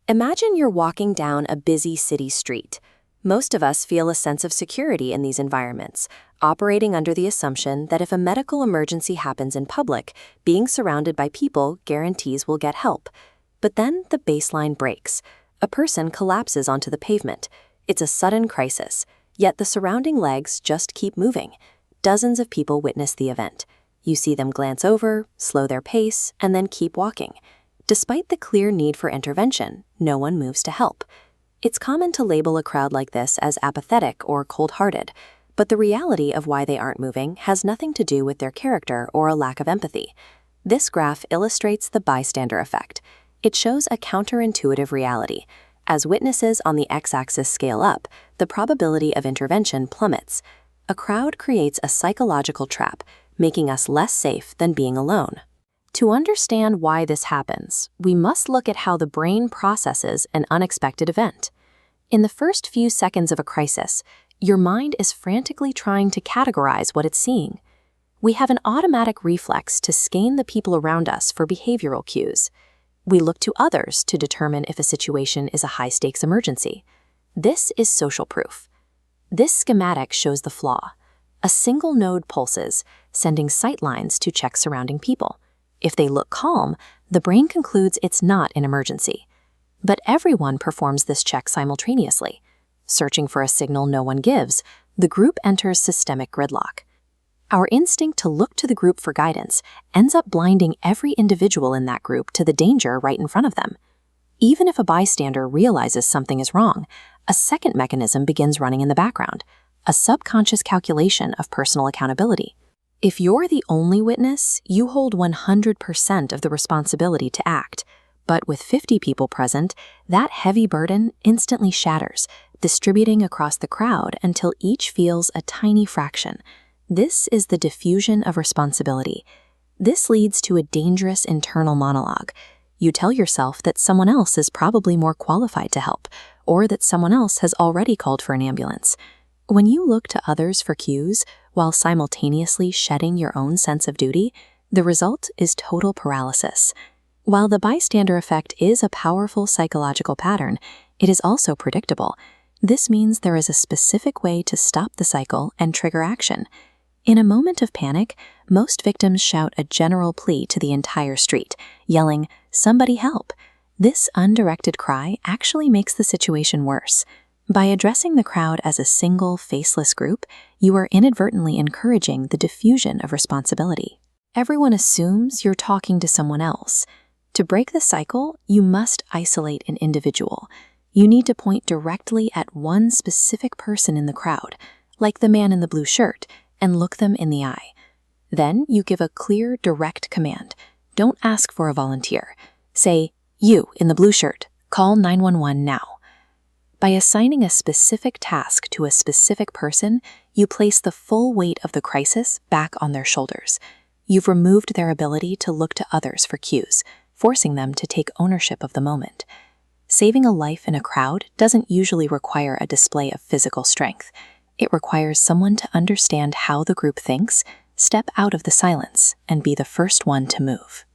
Imagine you're walking down a busy city street. Most of us feel a sense of security in these environments, operating under the assumption that if a medical emergency happens in public, being surrounded by people guarantees we'll get help. But then the baseline breaks. A person collapses onto the pavement. It's a sudden crisis, yet the surrounding legs just keep moving. Dozens of people witness the event. You see them glance over, slow their pace, and then keep walking. Despite the clear need for intervention, no one moves to help. It's common to label a crowd like this as apathetic or cold-hearted, but the reality of why they aren't moving has nothing to do with their character or a lack of empathy. This graph illustrates the bystander effect. It shows a counterintuitive reality. As witnesses on the x-axis scale up, the probability of intervention plummets. A crowd creates a psychological trap, making us less safe than being alone. To understand why this happens, we must look at how the brain processes an unexpected event. In the first few seconds of a crisis, your mind is frantically trying to categorize what it's seeing. We have an automatic reflex to scan the people around us for behavioral cues. We look to others to determine if a situation is a high-stakes emergency. This is social proof. This schematic shows the flaw. A single node pulses, sending sight lines to check surrounding people. If they look calm, the brain concludes it's not an emergency. But everyone performs this check simultaneously. Searching for a signal no one gives, the group enters systemic gridlock. Our instinct to look to the group for guidance ends up blinding every individual in that group to the danger right in front of them. Even if a bystander realizes something is wrong, a second mechanism begins running in the background, a subconscious calculation of personal accountability. If you're the only witness, you hold 100% of the responsibility to act. But with 50 people present, that heavy burden instantly shatters, distributing across the crowd until each feels a tiny fraction. This is the diffusion of responsibility. This leads to a dangerous internal monologue. You tell yourself that someone else is probably more qualified to help, or that someone else has already called for an ambulance. When you look to others for cues, while simultaneously shedding your own sense of duty, the result is total paralysis. While the bystander effect is a powerful psychological pattern, it is also predictable. This means there is a specific way to stop the cycle and trigger action. In a moment of panic, most victims shout a general plea to the entire street, yelling, "Somebody help!" This undirected cry actually makes the situation worse. By addressing the crowd as a single, faceless group, you are inadvertently encouraging the diffusion of responsibility. Everyone assumes you're talking to someone else. To break the cycle, you must isolate an individual. You need to point directly at one specific person in the crowd, like the man in the blue shirt, and look them in the eye. Then you give a clear, direct command. Don't ask for a volunteer. Say, "You in the blue shirt, call 911 now." By assigning a specific task to a specific person, you place the full weight of the crisis back on their shoulders. You've removed their ability to look to others for cues, forcing them to take ownership of the moment. Saving a life in a crowd doesn't usually require a display of physical strength. It requires someone to understand how the group thinks, step out of the silence, and be the first one to move.